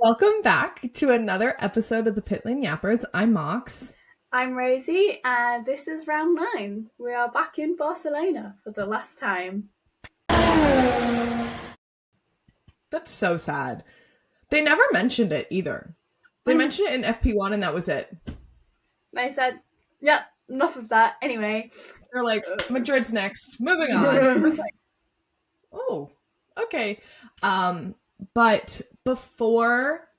Welcome back to another episode of the Pit Lane Yappers. I'm Mox. I'm Rosie, and this is round 9. We are back in Barcelona for the last time. That's so sad. They never mentioned it either. They mentioned it in FP1 and that was it. And I said, yep, enough of that. Anyway. They're like, Madrid's next. Moving on. I was like, oh, okay. But before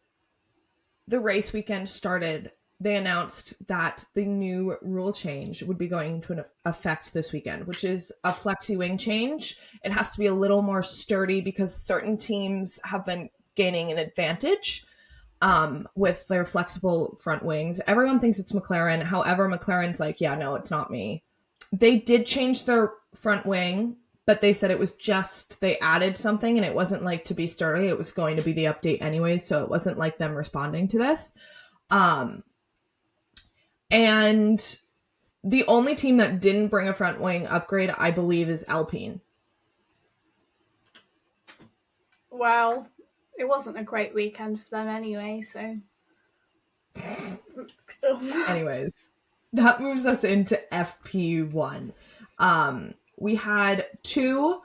the race weekend started, they announced that the new rule change would be going into effect this weekend, which is a flexi wing change. It has to be a little more sturdy because certain teams have been gaining an advantage with their flexible front wings. Everyone thinks it's McLaren. However, McLaren's like, yeah, no, it's not me. They did change their front wing, but they said it was just, they added something and it wasn't like to be sturdy. It was going to be the update anyway, so it wasn't like them responding to this. And the only team that didn't bring a front wing upgrade, I believe, is Alpine. Well, it wasn't a great weekend for them anyway, so. Anyways, that moves us into FP1. We had 2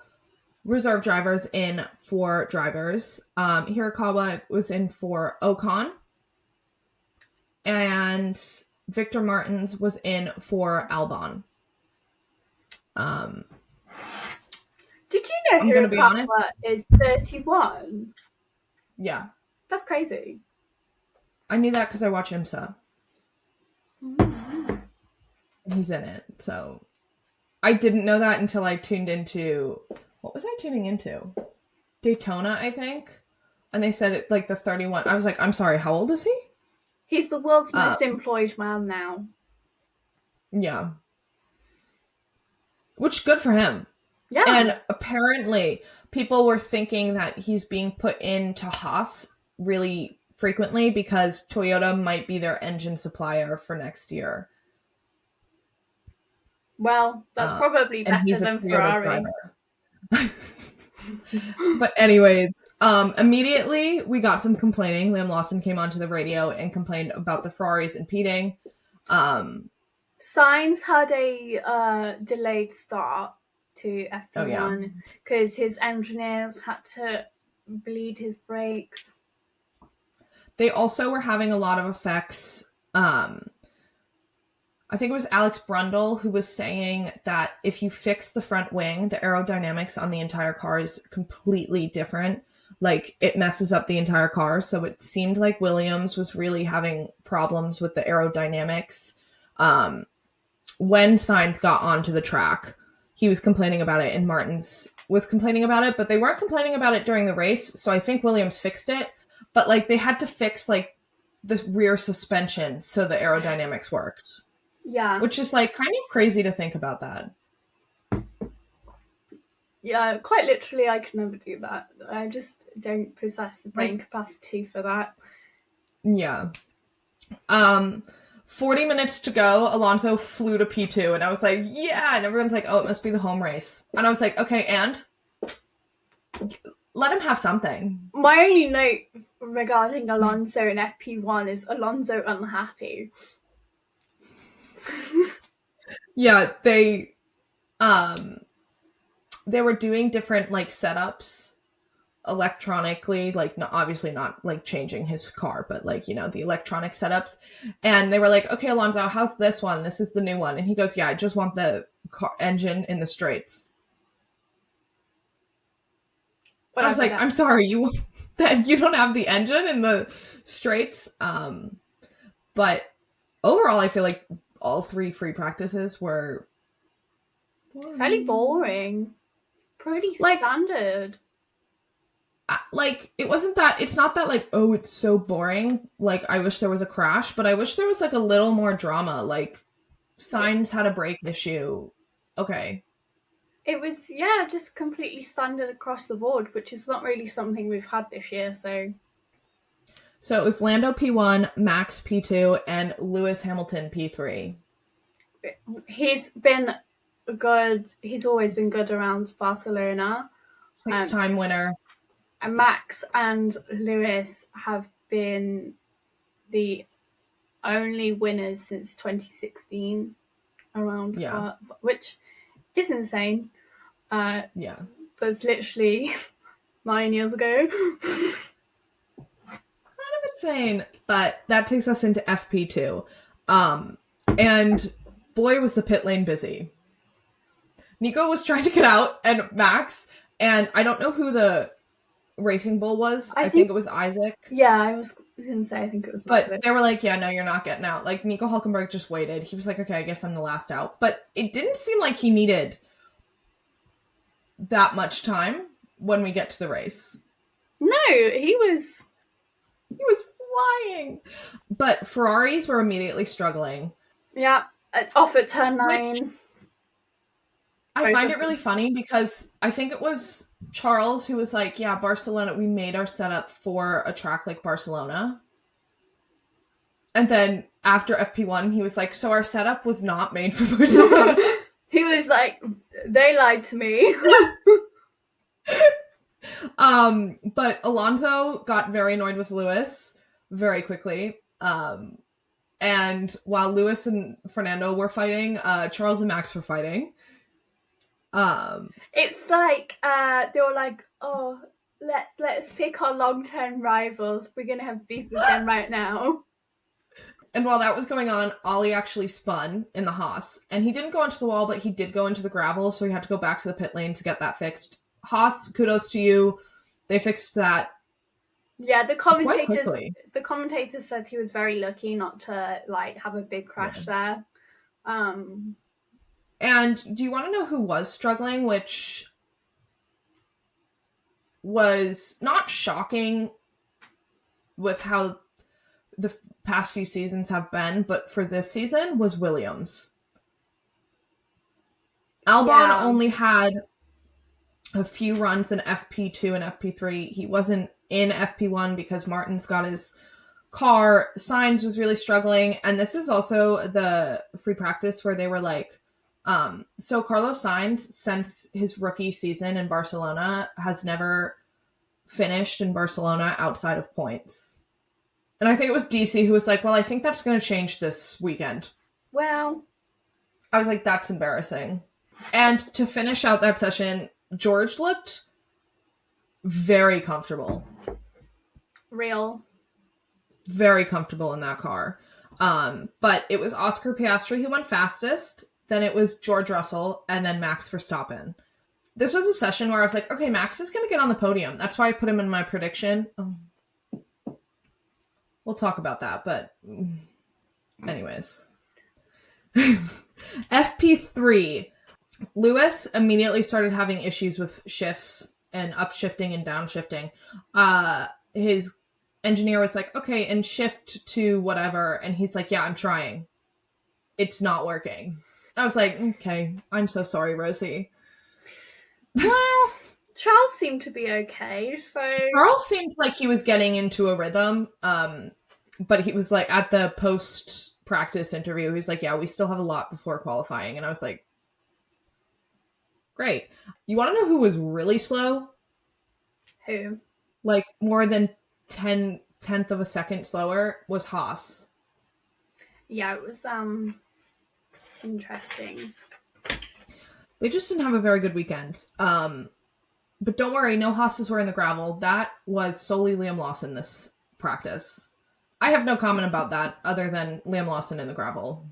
reserve drivers in for drivers. Hirakawa was in for Ocon. And Victor Martins was in for Albon. Did you know Hirakawa is 31? Yeah. That's crazy. I knew that because I watch IMSA. Mm-hmm. He's in it, so I didn't know that until I tuned into, what was I tuning into? Daytona, I think. And they said it like the 31. I was like, I'm sorry, how old is he? He's the world's most employed man now. Yeah. Which, good for him. Yeah. And apparently people were thinking that he's being put into Haas really frequently because Toyota might be their engine supplier for next year. Well, that's probably better than Ferrari. But anyways, immediately we got some complaining. Liam Lawson came onto the radio and complained about the Ferraris impeding. Sainz had a delayed start to FP1 because his engineers had to bleed his brakes. They also were having a lot of effects. I think it was Alex Brundle who was saying that if you fix the front wing, the aerodynamics on the entire car is completely different. Like, it messes up the entire car. So it seemed like Williams was really having problems with the aerodynamics. When Sainz got onto the track, he was complaining about it and Martins was complaining about it, but they weren't complaining about it during the race. So I think Williams fixed it, but like they had to fix like the rear suspension so the aerodynamics worked. Yeah. Which is like kind of crazy to think about that. Yeah, quite literally I could never do that. I just don't possess the brain capacity for that. Yeah. 40 minutes to go, Alonso flew to P2 and I was like, yeah, and everyone's like, oh, it must be the home race. And I was like, okay, and let him have something. My only note regarding Alonso in FP1 is Alonso unhappy. Yeah, they were doing different like setups electronically, like obviously not like changing his car, but like, you know, the electronic setups. And they were like, okay, Alonso, how's this one? This is the new one. And he goes, yeah, I just want the car engine in the straights. But I was like, I'm sorry, you don't have the engine in the straights. But overall, I feel like all 3 free practices were fairly boring. Pretty standard. Like, it's not that like, oh, it's so boring. Like, I wish there was a crash, but I wish there was like a little more drama. Like, Sainz had a brake issue. Okay. It was, just completely standard across the board, which is not really something we've had this year, so. So it was Lando P1, Max P2, and Lewis Hamilton P3. He's been good. He's always been good around Barcelona. 6-time winner. And Max and Lewis have been the only winners since 2016 around, which is insane. Was literally 9 years ago. Kind of insane, but that takes us into FP2. And boy, was the pit lane busy. Nico was trying to get out, and Max, and I don't know who the racing bull was. I think it was Isaac. Yeah, I was going to say, I think it was. But they were like, yeah, no, you're not getting out. Like, Nico Hulkenberg just waited. He was like, okay, I guess I'm the last out. But it didn't seem like he needed that much time when we get to the race. No, he was flying. But Ferraris were immediately struggling. Yeah, off at turn 9. I find it really funny because I think it was Charles who was like, yeah, Barcelona, we made our setup for a track like Barcelona. And then after FP1, he was like, so our setup was not made for Barcelona. He was like, they lied to me. But Alonso got very annoyed with Lewis very quickly. And while Lewis and Fernando were fighting, Charles and Max were fighting. It's like they were like, oh, let's pick our long-term rival. We're gonna have beef with them right now. And while that was going on, Ollie actually spun in the Haas, and he didn't go into the wall, but he did go into the gravel, so he had to go back to the pit lane to get that fixed. Haas, kudos to you. They fixed that. Yeah, the commentators said he was very lucky not to like have a big crash there. And do you want to know who was struggling, which was not shocking with how the past few seasons have been, but for this season was Williams. Albon only had a few runs in FP2 and FP3. He wasn't in FP1 because Martin's got his car. Sainz was really struggling. And this is also the free practice where they were like, so Carlos Sainz, since his rookie season in Barcelona, has never finished in Barcelona outside of points. And I think it was DC who was like, well, I think that's going to change this weekend. Well, I was like, that's embarrassing. And to finish out that session, George looked very comfortable. Very comfortable in that car. But it was Oscar Piastri who went fastest. Then it was George Russell, and then Max Verstappen. This was a session where I was like, okay, Max is going to get on the podium. That's why I put him in my prediction. We'll talk about that, but anyways. FP3. Lewis immediately started having issues with shifts and upshifting and downshifting. His engineer was like, okay, and shift to whatever. And he's like, yeah, I'm trying. It's not working. I was like, okay, I'm so sorry, Rosie. Well, Charles seemed to be okay, so... Charles seemed like he was getting into a rhythm, but he was like, at the post-practice interview, he's like, yeah, we still have a lot before qualifying. And I was like, great. You want to know who was really slow? Who? Like, more than 10th of a second slower was Haas. Yeah, it was, interesting. They just didn't have a very good weekend. But don't worry, no Haas's were in the gravel. That was solely Liam Lawson this practice. I have no comment about that other than Liam Lawson in the gravel.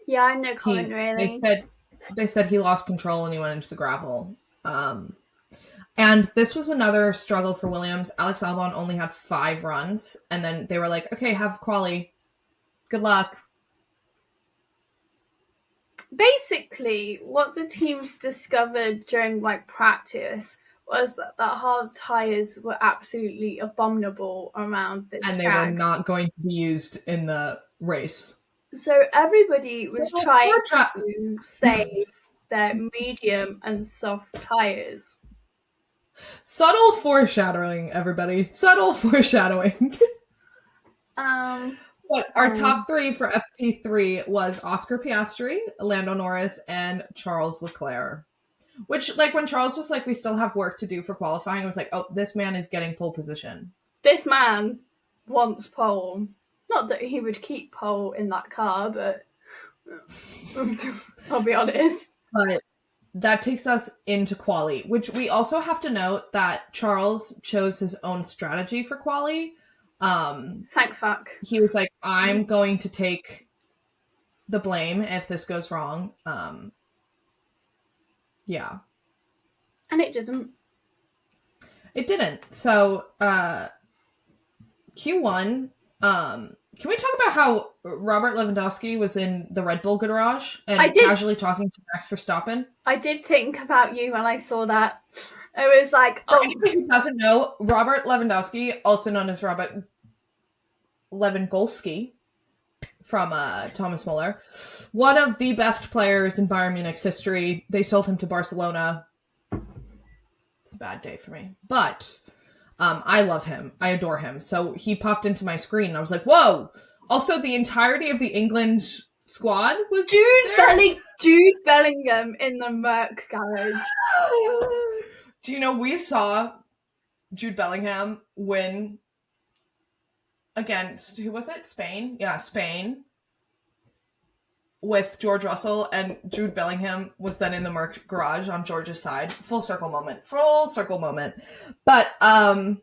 Yeah, I have no comment really. They said he lost control and he went into the gravel. And this was another struggle for Williams. Alex Albon only had 5 runs, and then they were like, okay, have quali. Good luck. Basically, what the teams discovered during like practice was that hard tires were absolutely abominable around this and they track. were not going to be used in the race. So everybody was trying to save their medium and soft tires. Subtle foreshadowing, everybody. Subtle foreshadowing. But our top 3 for FP3 was Oscar Piastri, Lando Norris, and Charles Leclerc. Which, like, when Charles was like, we still have work to do for qualifying, I was like, oh, this man is getting pole position. This man wants pole. Not that he would keep pole in that car, but I'll be honest. But that takes us into quali, which we also have to note that Charles chose his own strategy for quali. Thank fuck. He was like, I'm going to take the blame if this goes wrong. Yeah. And it didn't. It didn't. So, Q1, can we talk about how Robert Lewandowski was in the Red Bull garage and casually talking to Max Verstappen? I did think about you when I saw that. It was like, For anyone who doesn't know, Robert Lewandowski, also known as Robert Lewandowski from Thomas Muller, one of the best players in Bayern Munich's history. They sold him to Barcelona. It's a bad day for me. But I love him. I adore him. So he popped into my screen and I was like, whoa! Also, the entirety of the England squad was Jude Bellingham in the Merc garage. Do you know, we saw Jude Bellingham win against, who was it? Spain? Yeah, Spain. With George Russell, and Jude Bellingham was then in the Merc garage on George's side. Full circle moment. But going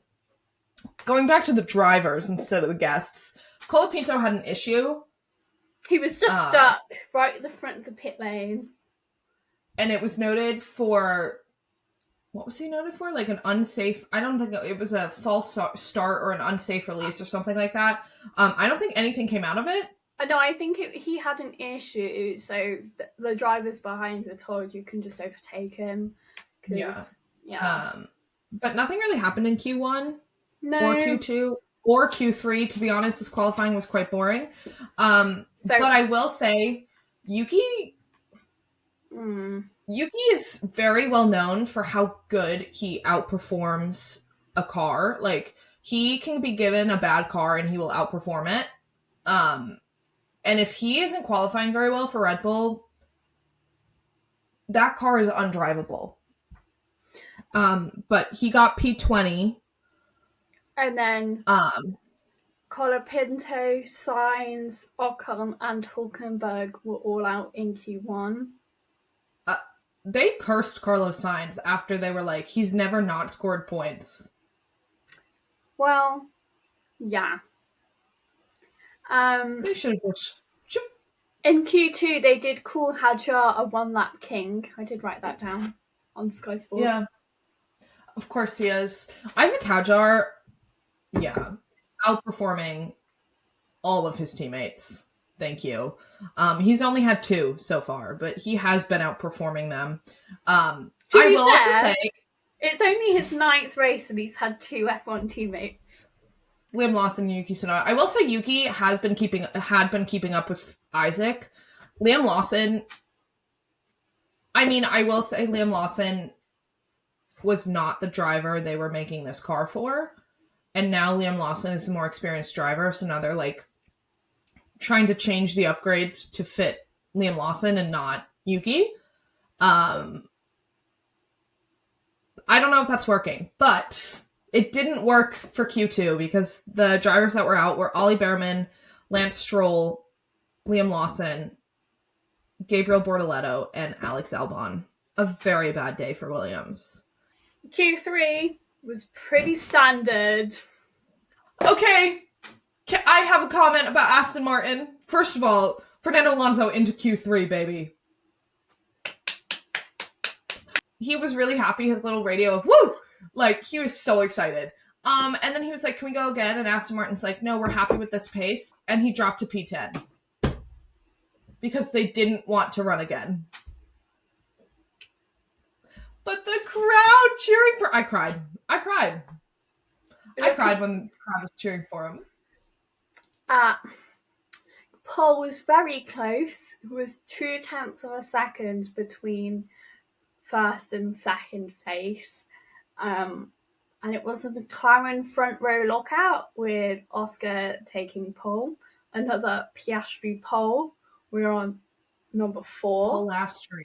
back to the drivers instead of the guests, Colapinto had an issue. He was just stuck right at the front of the pit lane. And it was noted for, what was he noted for? Like an unsafe, I don't think it was a false start or an unsafe release or something like that. I don't think anything came out of it. No, I think he had an issue, so the drivers behind were told you can just overtake him. Yeah. But nothing really happened in Q1 no. or Q2 or Q3. To be honest, this qualifying was quite boring. But I will say, Yuki is very well known for how good he outperforms a car. Like, he can be given a bad car and he will outperform it. And if he isn't qualifying very well for Red Bull, that car is undrivable. But he got P20. And then Colapinto, Sainz, Ocon, and Hulkenberg were all out in Q1. They cursed Carlos Sainz after they were like, he's never not scored points. Well, yeah. They should have just... In Q2, they did call Hadjar a one-lap king. I did write that down on Sky Sports. Yeah. Of course he is. Isaac Hadjar, yeah, outperforming all of his teammates. Thank you. He's only had 2 so far, but he has been outperforming them. I will also say, it's only his 9th race and he's had 2 F1 teammates. Liam Lawson and Yuki Tsunoda. I will say Yuki had been keeping up with Isaac. Liam Lawson, I mean, I will say Liam Lawson was not the driver they were making this car for. And now Liam Lawson is a more experienced driver, so now they're like trying to change the upgrades to fit Liam Lawson and not Yuki. I don't know if that's working, but it didn't work for Q2 because the drivers that were out were Ollie Behrman, Lance Stroll, Liam Lawson, Gabriel Bortoleto, and Alex Albon. A very bad day for Williams. Q3 was pretty standard. Okay, I have a comment about Aston Martin. First of all, Fernando Alonso into Q3, baby. He was really happy, his little radio of woo! Like, he was so excited. And then he was like, can we go again? And Aston Martin's like, no, we're happy with this pace. And he dropped to P10. Because they didn't want to run again. But the crowd cheering for... I cried when the crowd was cheering for him. Pole was very close. It was 0.2 of a second between first and second place. And it was a McLaren front row lockout with Oscar taking pole. Another Piastri pole. We're on number 4. Piastri.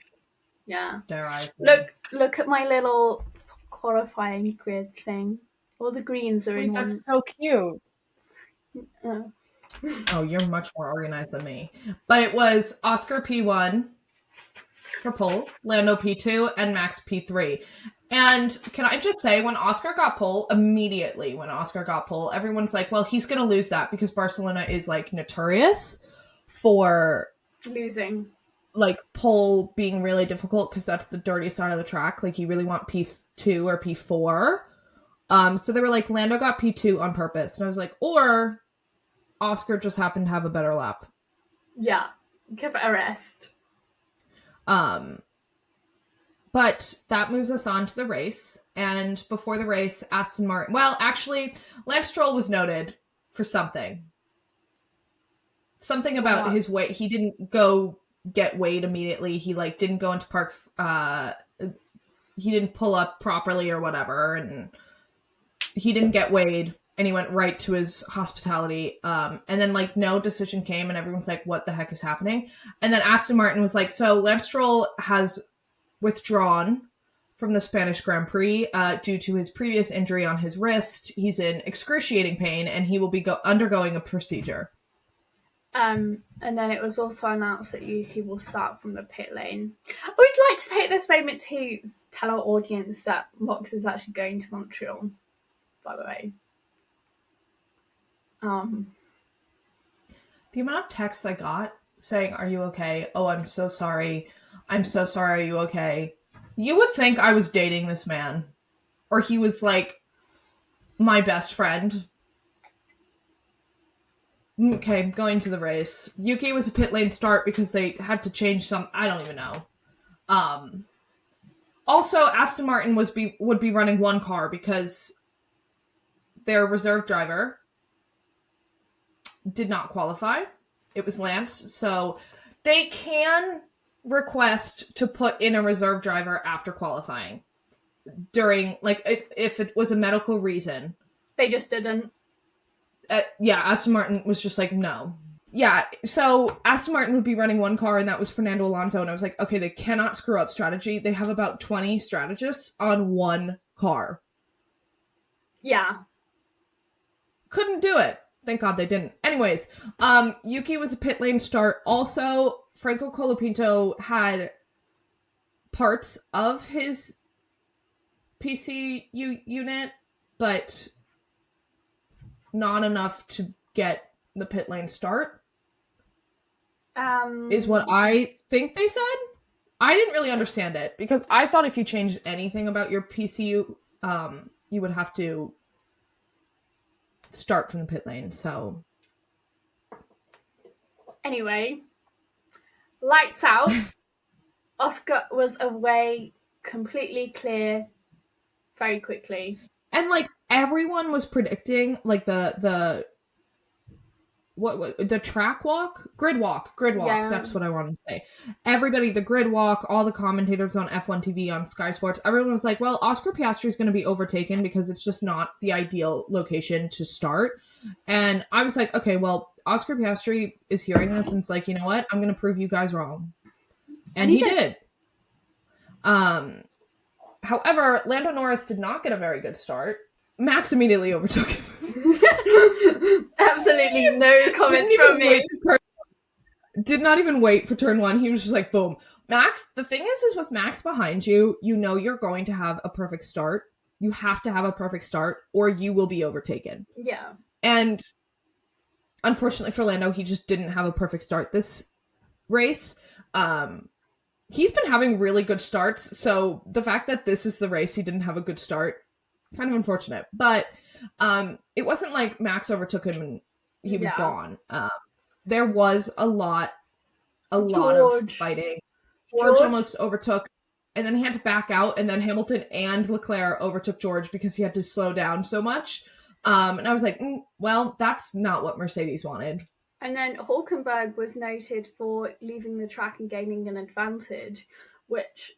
Yeah. Dare I say. Look at my little qualifying grid thing. All the greens are Wait, in one. that's so cute. Oh. Oh, you're much more organized than me. But it was Oscar P1 for pole, Lando P2, and Max P3. And can I just say, when Oscar got pole, everyone's like, well, he's going to lose that because Barcelona is like notorious for Losing. like pole being really difficult because that's the dirty side of the track. Like you really want P2 or P4. So they were like, Lando got P2 on purpose. And I was like, or Oscar just happened to have a better lap. Yeah. Give it a rest. But that moves us on to the race. And before the race, Aston Martin... Well, actually, Lance Stroll was noted for something. Something about his weight. He didn't go get weighed immediately. He, like, didn't go into park... he didn't pull up properly or whatever. And he didn't get weighed. And he went right to his hospitality. And then, like, no decision came. And everyone's like, what the heck is happening? And then Aston Martin was like, so Lance Stroll has withdrawn from the Spanish Grand Prix due to his previous injury on his wrist. He's in excruciating pain, and he will be undergoing a procedure. And then it was also announced that Yuki will start from the pit lane. I would like to take this moment to tell our audience that Mox is actually going to Montreal, by the way. The amount of texts I got saying, are you okay? Oh, I'm so sorry. I'm so sorry. Are you okay? You would think I was dating this man. Or he was, like, my best friend. Okay, going to the race. Yuki was a pit lane start because they had to change some... I don't even know. Also, Aston Martin would be running one car because their reserve driver did not qualify. It was Lance. So they can request to put in a reserve driver after qualifying during, like, if it was a medical reason. They just didn't. Yeah, Aston Martin was just like, no. Yeah, so Aston Martin would be running one car, and that was Fernando Alonso, and I was like, okay, they cannot screw up strategy. They have about 20 strategists on one car. Yeah. Couldn't do it. Thank God they didn't. Anyways, Yuki was a pit lane start. Also, Franco Colapinto had parts of his PCU unit, but not enough to get the pit lane start. Is what I think they said. I didn't really understand it because I thought if you changed anything about your PCU, you would have to start from the pit lane. So anyway, lights out. Oscar was away, completely clear, very quickly. And like everyone was predicting, like the track walk, grid walk. Yeah. That's what I wanted to say. Everybody, the grid walk, all the commentators on F1 TV, on Sky Sports, everyone was like, well, Oscar Piastri is going to be overtaken because it's just not the ideal location to start. And I was like, okay, well, Oscar Piastri is hearing this and it's like, you know what? I'm going to prove you guys wrong. And he did. However, Lando Norris did not get a very good start. Max immediately overtook him. Absolutely no comment from me. Did not even wait for turn one. He was just like, boom. Max, the thing is with Max behind you, you know you're going to have a perfect start. You have to have a perfect start or you will be overtaken. Yeah. And unfortunately for Lando, he just didn't have a perfect start this race. He's been having really good starts, so the fact that this is the race he didn't have a good start, kind of unfortunate. But it wasn't like Max overtook him and he was gone. There was a lot of fighting. George almost overtook, and then he had to back out, and then Hamilton and Leclerc overtook George because he had to slow down so much. And I was like, well, that's not what Mercedes wanted. And then Hulkenberg was noted for leaving the track and gaining an advantage, which,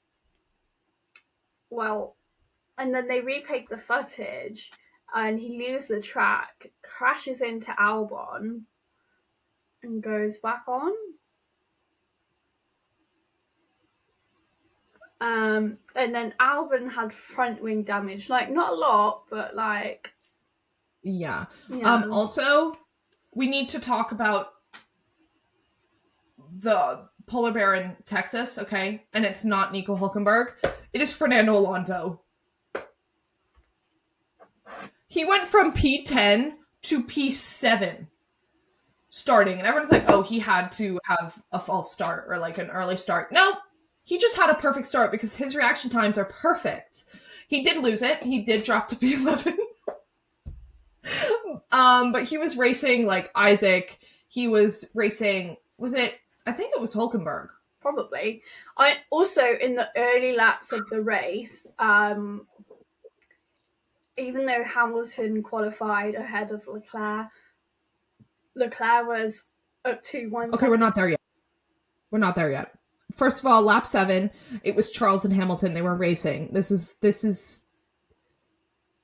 well, and then they replayed the footage and he leaves the track, crashes into Albon, and goes back on. And then Albon had front wing damage. Like, not a lot, but like... Yeah. Yeah. Also, we need to talk about the polar bear in Texas, okay? And it's not Nico Hulkenberg. It is Fernando Alonso. He went from P10 to P7 starting. And everyone's like, oh, he had to have a false start or like an early start. No, he just had a perfect start because his reaction times are perfect. He did lose it. He did drop to P11. But he was racing like Isaac. He was racing, I think it was Hulkenberg. Probably. I also, in the early laps of the race, even though Hamilton qualified ahead of Leclerc was up to 1 second. Okay, we're not there yet. First of all, lap 7, it was Charles and Hamilton. They were racing. This is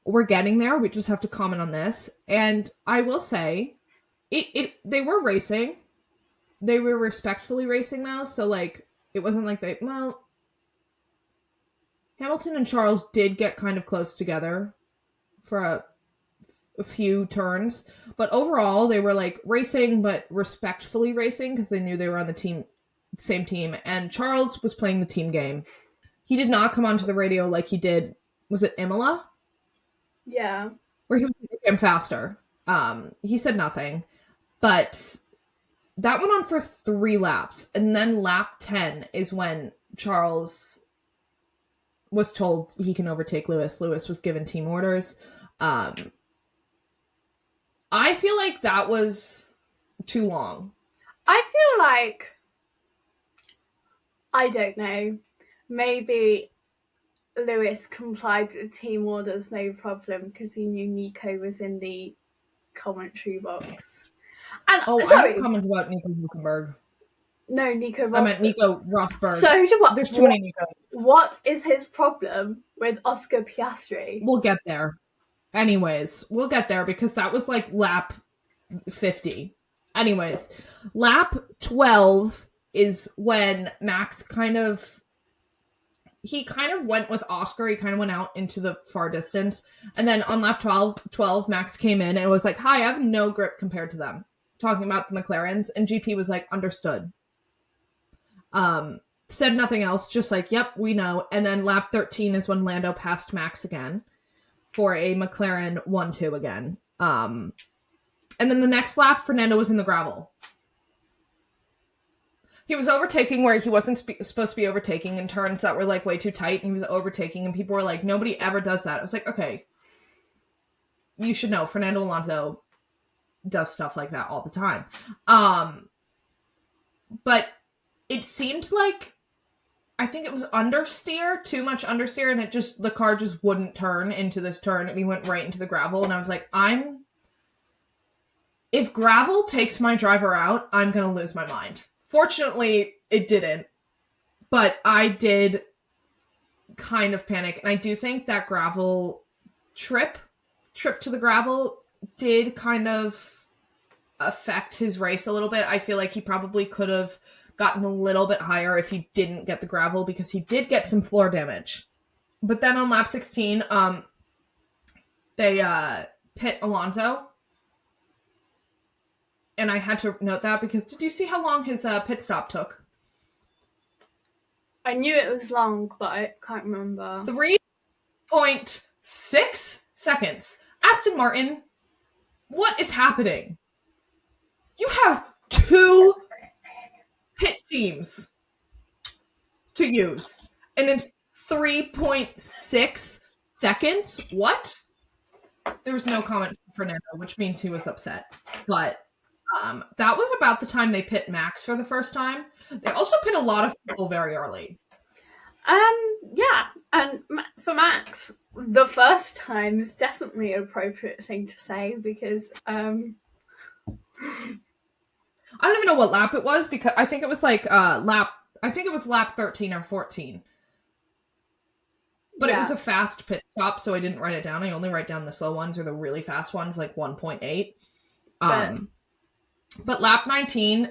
we're getting there. We just have to comment on this. And I will say, they were racing. They were respectfully racing though, so like it wasn't like Hamilton and Charles did get kind of close together for a few turns, but overall they were like racing but respectfully racing because they knew they were on the same team, and Charles was playing the team game. He did not come onto the radio like he did, was it Imola? Yeah. Where he was getting faster. He said nothing, but that went on for 3 laps. And then lap 10 is when Charles was told he can overtake Lewis. Lewis was given team orders. I feel like that was too long. I feel like, I don't know, maybe Lewis complied with the team orders no problem because he knew Nico was in the commentary box. And I have comments about Nico Hulkenberg. No, Nico Rosberg. I meant Nico Rosberg. So there's too many Nicos. What is his problem with Oscar Piastri? We'll get there. Anyways, we'll get there because that was like lap 50. Anyways, lap 12 is when Max kind of went with Oscar. He kind of went out into the far distance. And then on lap 12, Max came in and was like, hi, I have no grip compared to them. Talking about the McLarens. And GP was like, understood. Said nothing else, just like, yep, we know. And then lap 13 is when Lando passed Max again for a McLaren 1-2 again. And then the next lap, Fernando was in the gravel. He was overtaking where he wasn't supposed to be overtaking in turns that were like way too tight. And he was overtaking and people were like, nobody ever does that. I was like, okay, you should know Fernando Alonso does stuff like that all the time. But it seemed like, I think it was understeer, too much understeer, and the car just wouldn't turn into this turn, and he went right into the gravel, and I was like, if gravel takes my driver out, I'm gonna lose my mind. Fortunately, it didn't, but I did kind of panic, and I do think that gravel trip to the gravel did kind of affect his race a little bit. I feel like he probably could have gotten a little bit higher if he didn't get the gravel because he did get some floor damage. But then on lap 16, they pit Alonso. And I had to note that because did you see how long his pit stop took? I knew it was long, but I can't remember. 3.6 seconds. Aston Martin, what is happening? You have 2 pit teams to use, and it's 3.6 seconds. What? There was no comment from Fernando, which means he was upset. But that was about the time they pit Max for the first time. They also pit a lot of people very early. Yeah, and for Max, the first time is definitely an appropriate thing to say because I don't even know what lap it was because I think it was like lap 13 or 14. But It was a fast pit stop, so I didn't write it down. I only write down the slow ones or the really fast ones, like 1.8. But lap 19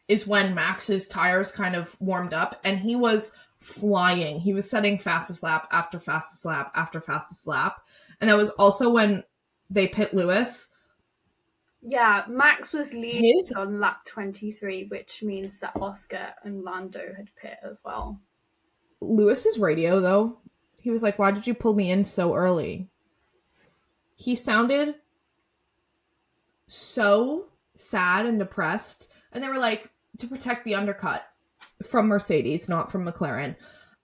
is when Max's tires kind of warmed up, and he was flying. He was setting fastest lap after fastest lap after fastest lap. And that was also when they pit Lewis. Yeah, Max was leading on lap 23, which means that Oscar and Lando had pit as well. Lewis's radio, though, he was like, why did you pull me in so early? He sounded so sad and depressed. And they were like, to protect the undercut from Mercedes, not from McLaren.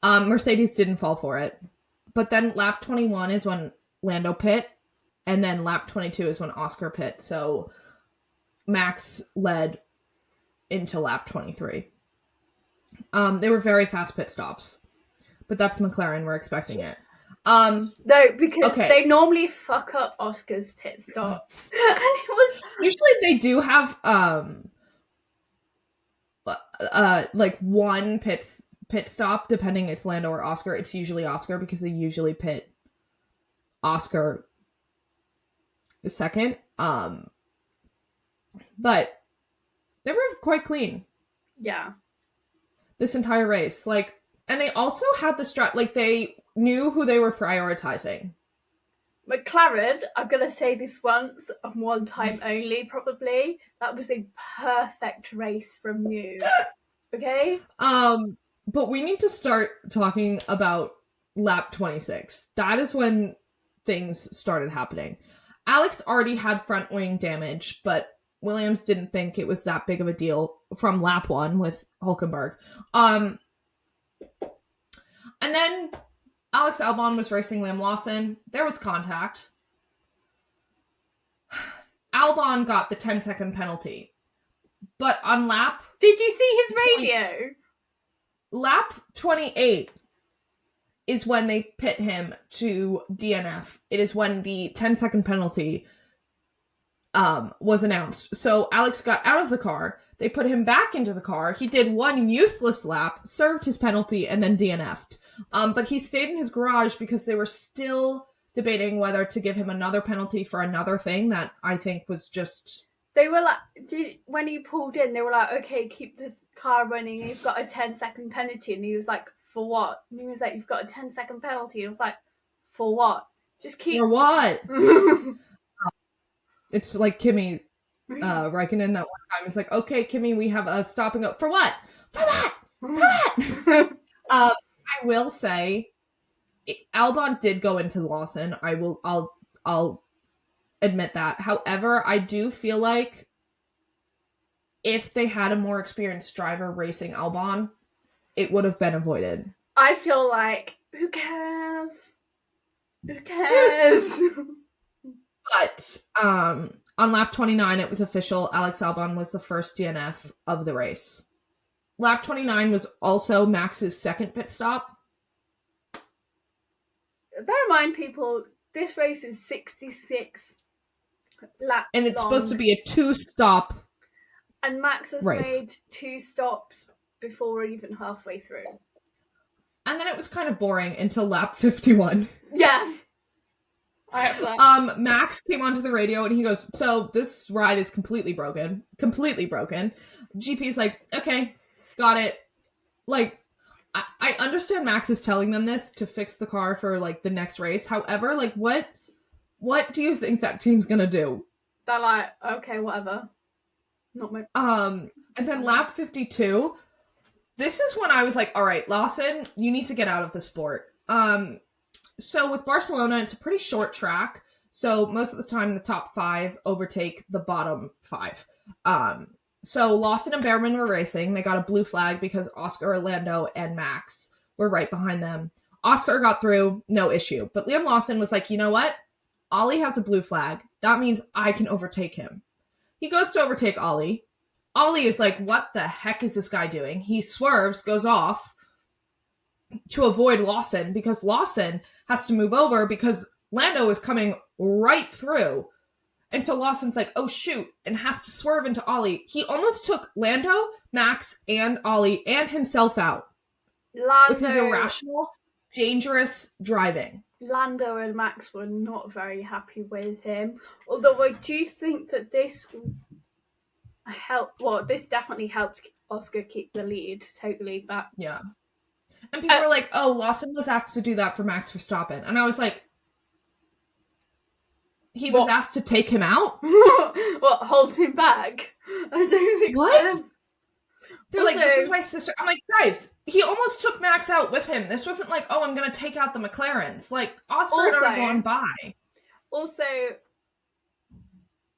Mercedes didn't fall for it. But then lap 21 is when Lando pit. And then lap 22 is when Oscar pit. So Max led into lap 23. They were very fast pit stops. But that's McLaren. We're expecting it. No, because they normally fuck up Oscar's pit stops. And it was... Usually they do have like one pit stop, depending if Lando or Oscar. It's usually Oscar because they usually pit Oscar second. But they were quite clean. Yeah. This entire race. Like, and they also had the like they knew who they were prioritizing. McLaren, I'm going to say this once and one time only, probably. That was a perfect race from you. Okay? But we need to start talking about lap 26. That is when things started happening. Alex already had front wing damage, but Williams didn't think it was that big of a deal from lap 1 with Hülkenberg. And then Alex Albon was racing Liam Lawson. There was contact. Albon got the 10-second penalty. But on lap... Did you see his radio? Lap 28 is when they pit him to DNF. It is when the 10-second penalty was announced. So Alex got out of the car. They put him back into the car. He did one useless lap, served his penalty, and then DNF'd. But he stayed in his garage because they were still debating whether to give him another penalty for another thing that I think was just... They were like, when he pulled in, they were like, okay, keep the car running. You've got a 10-second penalty. And he was like, for what? And he was like, you've got a 10-second penalty. And I was like, for what? Just keep... For what? It's like Kimi Räikkönen that one time. It's like, okay, Kimi, we have a stop and go. For what? For what? For what? I will say, Albon did go into Lawson. I'll admit that. However, I do feel like if they had a more experienced driver racing Albon, it would have been avoided. I feel like, who cares? Who cares? But on lap 29, it was official. Alex Albon was the first DNF of the race. Lap 29 was also Max's second pit stop. Bear in mind, people, this race is 66 laps and it's long. Supposed to be a 2-stop and Max has race. Made 2 stops before we're even halfway through. And then it was kind of boring until lap 51. Yeah. Max came onto the radio and he goes, so this ride is completely broken. GP's like, okay, got it. Like, I understand Max is telling them this to fix the car for, like, the next race. However, like, what do you think that team's gonna do? They're like, okay, whatever. Not my... And then lap 52, this is when I was like, all right, Lawson, you need to get out of the sport. So with Barcelona, it's a pretty short track. So most of the time, the top 5 overtake the bottom 5. So Lawson and Behrman were racing. They got a blue flag because Oscar, Orlando, and Max were right behind them. Oscar got through, no issue. But Liam Lawson was like, you know what? Ollie has a blue flag. That means I can overtake him. He goes to overtake Ollie. Ollie is like, what the heck is this guy doing? He swerves, goes off to avoid Lawson because Lawson has to move over because Lando is coming right through. And so Lawson's like, oh shoot, and has to swerve into Ollie. He almost took Lando, Max, and Ollie and himself out with his irrational, dangerous driving. Lando and Max were not very happy with him. Although I do think that this definitely helped Oscar keep the lead totally. But yeah. And people were like, oh, Lawson was asked to do that for Max Verstappen. And I was like, he was asked to take him out? What, hold him back? I don't think what? They're also, like, this is my sister. I'm like, guys, he almost took Max out with him. This wasn't like, oh, I'm going to take out the McLarens. Like, Oscar had already gone by. Also,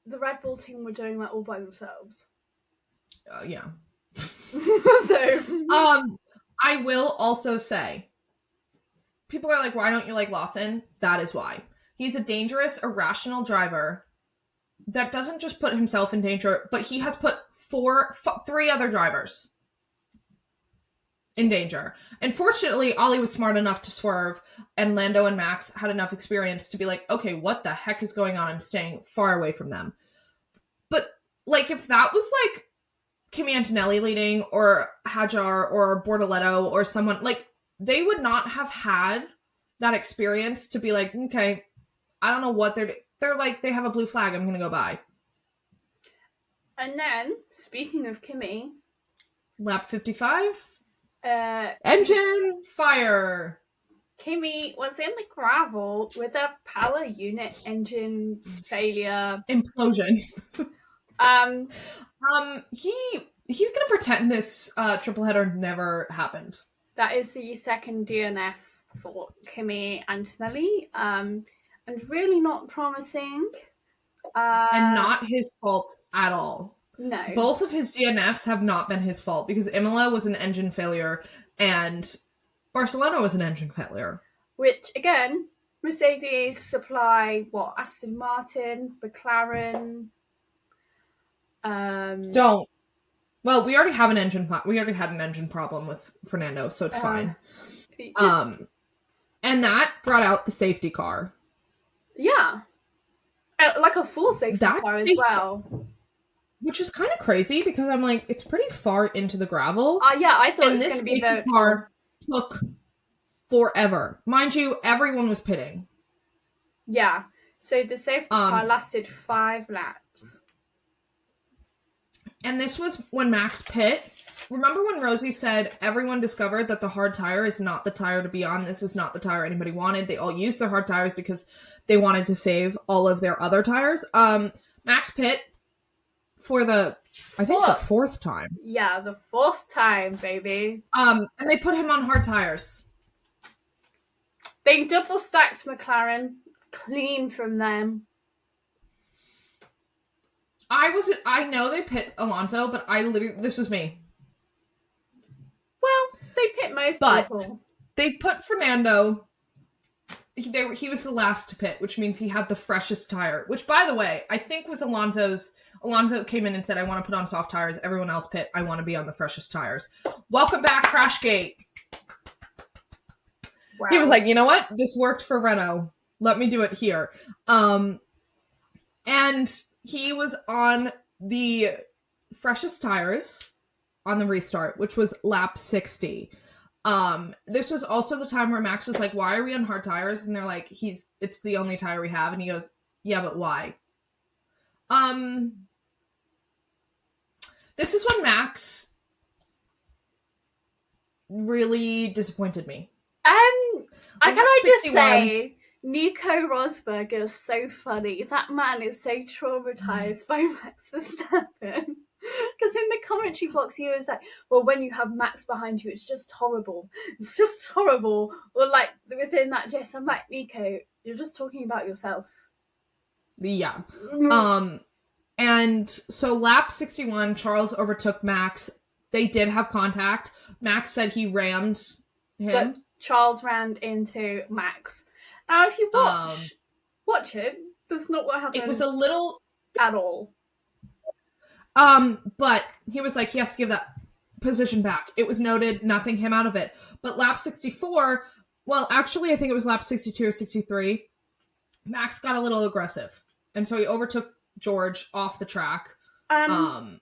the Red Bull team were doing that all by themselves. Yeah. So, I will also say, people are like, why don't you like Lawson? That is why. He's a dangerous, irrational driver that doesn't just put himself in danger, but he has put three other drivers in danger. And fortunately, Ollie was smart enough to swerve, and Lando and Max had enough experience to be like, okay, what the heck is going on? I'm staying far away from them. But, like, if that was, like, Kimi Antonelli leading, or Hajar, or Bortoletto, or someone, like, they would not have had that experience to be like, okay, I don't know what they're like, they have a blue flag, I'm gonna go by. And then, speaking of Kimi, lap 55, engine fire. Kimi was in the gravel with a power unit engine failure. Implosion. He's gonna pretend this triple header never happened. That is the second DNF for Kimi Antonelli, and really not promising. And not his fault at all. No. Both of his DNFs have not been his fault, because Imola was an engine failure and Barcelona was an engine failure. Which, again, Mercedes supply, Aston Martin, McLaren. Don't. Well, we already have an engine. We already had an engine problem with Fernando, so it's fine. And that brought out the safety car. Yeah. Like a full safety car as well. Which is kind of crazy, because I'm like, it's pretty far into the gravel. Yeah, I thought it was going to be the car took forever. Mind you, everyone was pitting. Yeah. So the safety car lasted 5 laps. And this was when Max pit. Remember when Rosie said everyone discovered that the hard tire is not the tire to be on? This is not the tire anybody wanted. They all used their hard tires because they wanted to save all of their other tires. Max pit for the fourth time. Yeah, the 4th time, baby. And they put him on hard tires. They double stacked McLaren, clean from them. I know they pit Alonso, but this was me. Well, they pit most people. They put Fernando. He was the last to pit, which means he had the freshest tire. Which, by the way, I think was Alonso's. Alonso came in and said, I want to put on soft tires. Everyone else pit. I want to be on the freshest tires. Welcome back, Crashgate. Wow. He was like, you know what? This worked for Renault. Let me do it here. And he was on the freshest tires on the restart, which was lap 60. This was also the time where Max was like, why are we on hard tires? And they're like, it's the only tire we have. And he goes, yeah, but why? This is when Max really disappointed me. Can I just say, Nico Rosberg is so funny. That man is so traumatized by Max Verstappen. Because in the commentary box, he was like, well, when you have Max behind you, it's just horrible. It's just horrible. Or like, within that gist, I'm like, Nico, you're just talking about yourself. Yeah. And so lap 61, Charles overtook Max. They did have contact. Max said he rammed him. But Charles rammed into Max. Now, if you watch it, that's not what happened. It was a little... at all. But he was like, he has to give that position back. It was noted, nothing came out of it. But lap 64, well, actually, I think it was lap 62 or 63, Max got a little aggressive. And so he overtook George off the track. I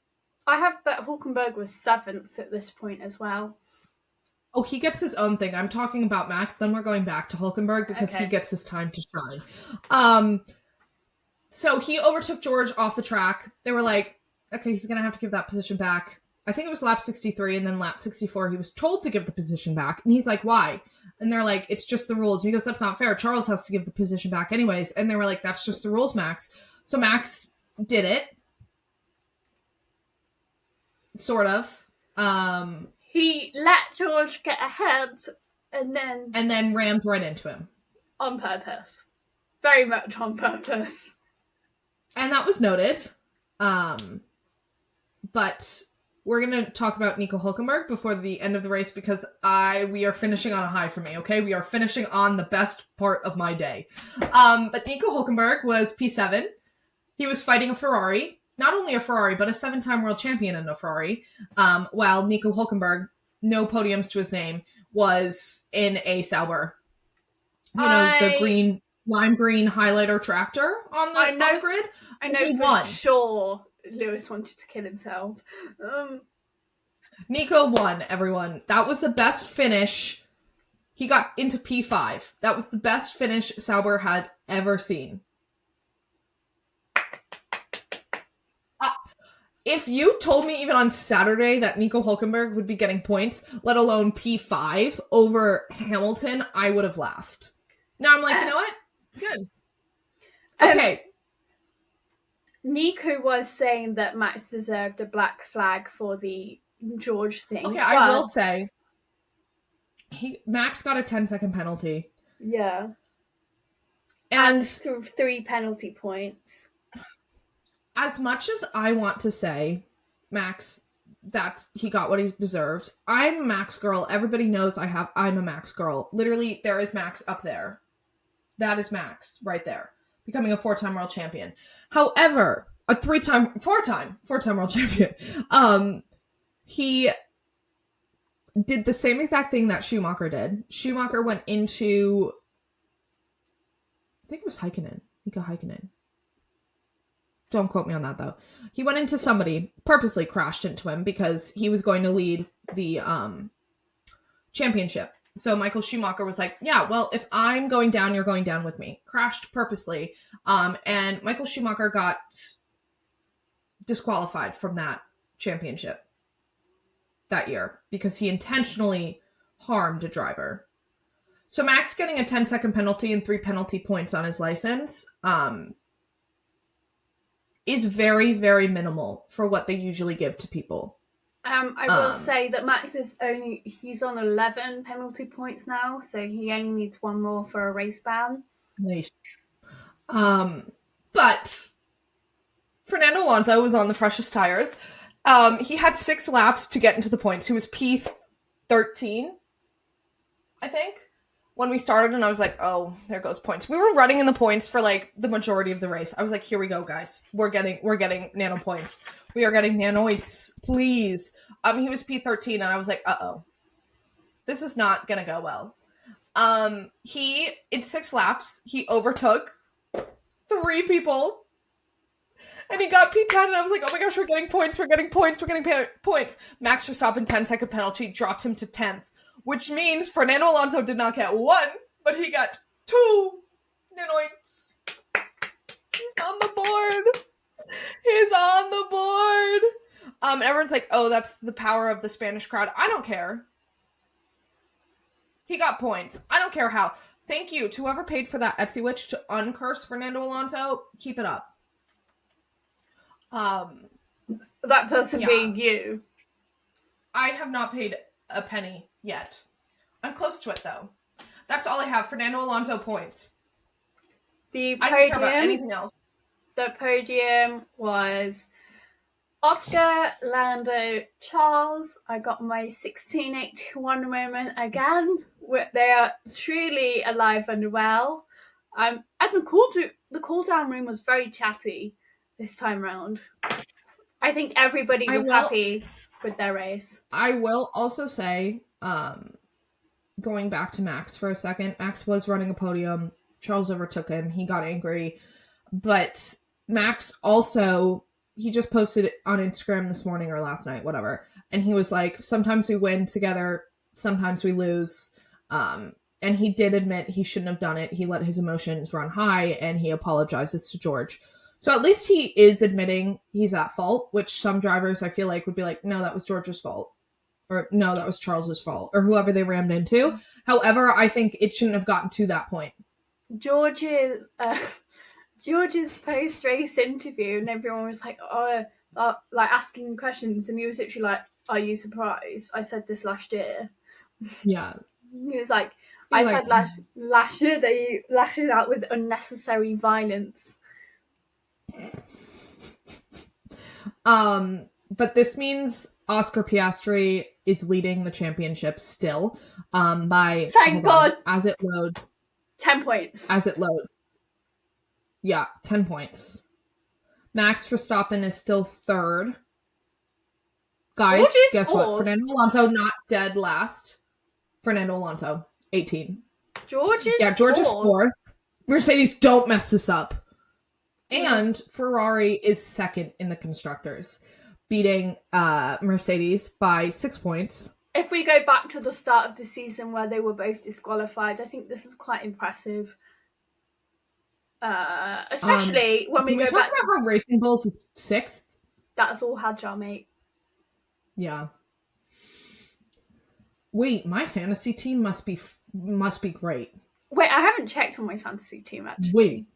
have that Hulkenberg was 7th at this point as well. Oh, he gets his own thing. I'm talking about Max, then we're going back to Hulkenberg because he gets his time to shine. So he overtook George off the track. They were like, okay, he's going to have to give that position back. I think it was lap 63, and then lap 64, he was told to give the position back. And he's like, why? And they're like, it's just the rules. And he goes, that's not fair. Charles has to give the position back anyways. And they were like, that's just the rules, Max. So Max did it. Sort of. He let George get ahead and then rammed right into him. On purpose. Very much on purpose. And that was noted. But we're going to talk about Nico Hülkenberg before the end of the race because we are finishing on a high for me, okay? We are finishing on the best part of my day. But Nico Hülkenberg was P7. He was fighting a Ferrari. Not only a Ferrari, but a 7-time world champion in a Ferrari. While Nico Hülkenberg, no podiums to his name, was in a Sauber. The lime green highlighter tractor on the grid. I know for sure Lewis wanted to kill himself. Nico won, everyone. That was the best finish. He got into P5. That was the best finish Sauber had ever seen. If you told me even on Saturday that Nico Hülkenberg would be getting points, let alone P5 over Hamilton, I would have laughed. Now I'm like, you know what? Good. Okay. Nico was saying that Max deserved a black flag for the George thing. Okay, I will say, Max got a 10-second penalty. Yeah. And 3 penalty points. As much as I want to say, Max, he got what he deserved. I'm a Max girl. Everybody knows I'm a Max girl. Literally, there is Max up there. That is Max right there, becoming a 4-time world champion. However, a 4-time world champion. He did the same exact thing that Schumacher did. Schumacher went into, I think it was Nico Häkkinen. Don't quote me on that, though. He went into somebody, purposely crashed into him because he was going to lead the championship. So Michael Schumacher was like, yeah, well, if I'm going down, you're going down with me. Crashed purposely. And Michael Schumacher got disqualified from that championship that year because he intentionally harmed a driver. So Max getting a 10-second penalty and 3 penalty points on his license is very, very minimal for what they usually give to people. I will say that Max he's on 11 penalty points now, so he only needs 1 more for a race ban. Nice. But Fernando Alonso was on the freshest tires. He had 6 laps to get into the points. He was P13, I think, when we started, and I was like, oh, there goes points. We were running in the points for like the majority of the race. I was like, here we go, guys. We're getting nano points. We are getting nanoites, please. He was P13, and I was like, uh-oh. This is not gonna go well. In 6 laps, he overtook 3 people. And he got P10, and I was like, oh my gosh, we're getting points. Max Verstappen, 10-second penalty, dropped him to 10th. Which means Fernando Alonso did not get 1, but he got 2 nanoids. He's on the board. Everyone's like, oh, that's the power of the Spanish crowd. I don't care. He got points. I don't care how. Thank you to whoever paid for that Etsy witch to uncurse Fernando Alonso. Keep it up. That person being you. I have not paid a penny yet. I'm close to it, though. That's all I have. Fernando Alonso points. I don't care about anything else. The podium was Oscar, Lando, Charles. I got my 1681 moment again. They are truly alive and well. And the cool down room was very chatty this time round. I think everybody was happy with their race. I will also say, going back to Max for a second, Max was running a podium. Charles overtook him. He got angry. But Max also, he just posted it on Instagram this morning or last night, whatever. And he was like, sometimes we win together, sometimes we lose. And he did admit he shouldn't have done it. He let his emotions run high, and he apologizes to George. So at least he is admitting he's at fault, which some drivers I feel like would be like, no, that was George's fault. Or no, that was Charles's fault. Or whoever they rammed into. However, I think it shouldn't have gotten to that point. George's post race interview, and everyone was like, like asking questions, and he was literally like, "Are you surprised? I said this last year." Yeah. He was like, "I said last year that you lashed out with unnecessary violence." But this means Oscar Piastri is leading the championship still. By Thank God. As it loads. 10 points. As it loads. Yeah, 10 points. Max Verstappen is still third. Guys, guess fourth. what? Fernando Alonso not dead last. Fernando Alonso, 18. George is fourth. Mercedes, don't mess this up. And Ferrari is second in the constructors, beating Mercedes by 6 points. If we go back to the start of the season where they were both disqualified, I think this is quite impressive. Especially when we go back. Talk about how Racing Bulls is sixth. That's all Hadjar, mate. Yeah. Wait, my fantasy team must be great. Wait, I haven't checked on my fantasy team actually. Wait.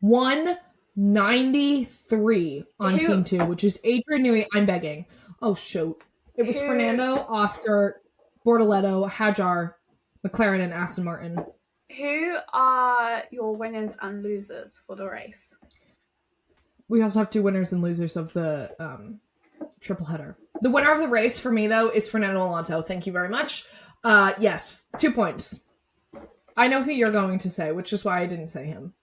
193 on Team 2, which is Adrian Newey. I'm begging. Oh, shoot. It was Fernando, Oscar, Bortoleto, Hadjar, McLaren, and Aston Martin. Who are your winners and losers for the race? We also have 2 winners and losers of the triple header. The winner of the race for me, though, is Fernando Alonso. Thank you very much. Yes, 2 points. I know who you're going to say, which is why I didn't say him.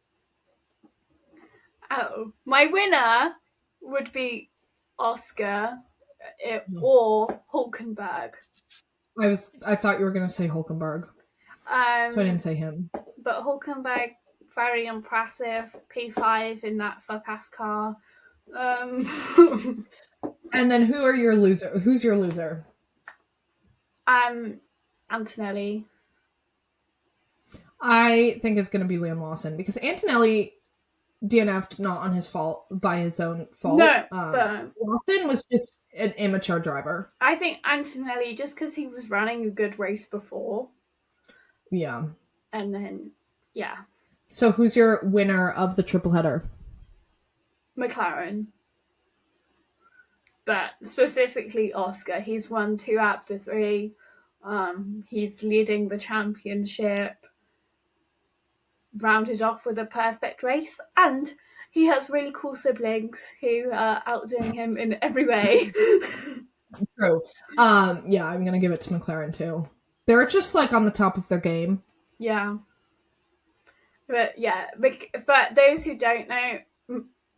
Oh, my winner would be Oscar or Hulkenberg. I thought you were going to say Hulkenberg. So I didn't say him. But Hulkenberg, very impressive. P5 in that fuck-ass car. And then who's your loser? Antonelli. I think it's going to be Liam Lawson because Antonelli DNF'd not on his fault, by his own fault. No, but Lawson was just an immature driver. I think Antonelli, just because he was running a good race before. Yeah. And then, yeah. So who's your winner of the triple header? McLaren. But specifically Oscar. He's won 2 out of 3. He's leading the championship. Rounded off with a perfect race. And he has really cool siblings who are outdoing him in every way. True. Yeah, I'm going to give it to McLaren too. They're just like on the top of their game. Yeah. But yeah, for those who don't know,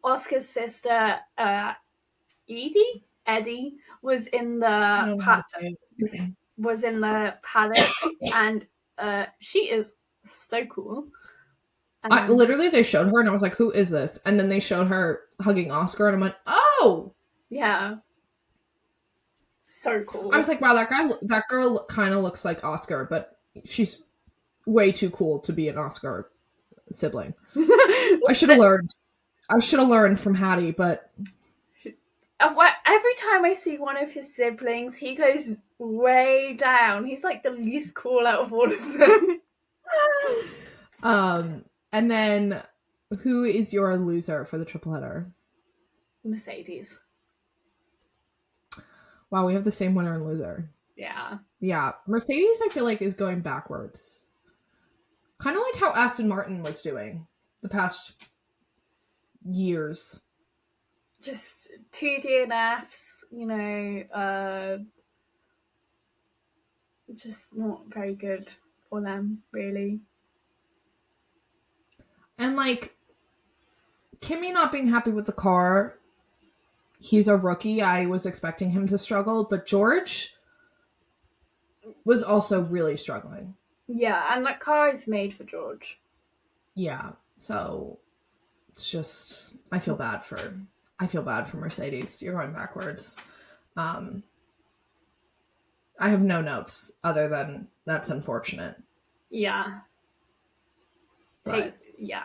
Oscar's sister, Eddie, was in the paddock, and she is so cool. Literally, they showed her, and I was like, "Who is this?" And then they showed her hugging Oscar, and I went, "Oh, yeah, so cool." I was like, "Wow, that girl kind of looks like Oscar, but she's way too cool to be an Oscar sibling." I should have learned. From Hattie, but every time I see one of his siblings, he goes way down. He's like the least cool out of all of them. And then who is your loser for the triple header? Mercedes. Wow, we have the same winner and loser. Yeah. Yeah. Mercedes, I feel like, is going backwards. Kind of like how Aston Martin was doing the past years. Just 2 DNFs, just not very good for them, really. And like Kimi not being happy with the car, he's a rookie. I was expecting him to struggle, but George was also really struggling. Yeah, and that car is made for George. Yeah, so it's just I feel bad for Mercedes. You're going backwards. I have no notes other than that's unfortunate. Yeah. But, yeah.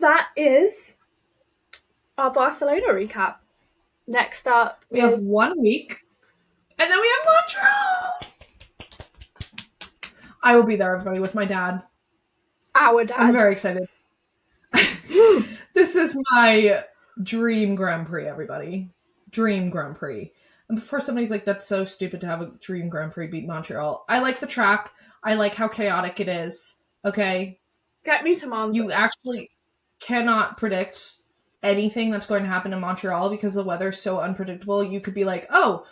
that is our Barcelona recap. Next up, we have 1 week, and then we have Montreal. I will be there, everybody, with my dad. Our dad. I'm very excited. This is my dream Grand Prix, everybody. Dream Grand Prix. And before somebody's like, that's so stupid to have a dream Grand Prix beat Montreal. I like the track. I like how chaotic it is. Okay? Get me to Monza. You actually cannot predict anything that's going to happen in Montreal because the weather's so unpredictable. You could be like, oh,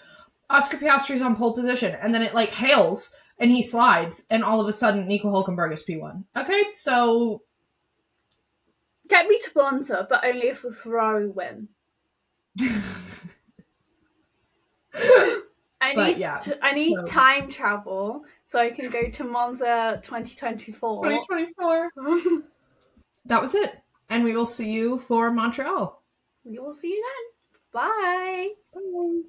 Oscar Piastri's on pole position. And then it like hails and he slides. And all of a sudden, Nico Hülkenberg is P1. Okay? So get me to Monza, but only if a Ferrari win. I need time travel so I can go to Monza 2024. 2024. That was it. And we will see you for Montreal. We will see you then. Bye. Bye.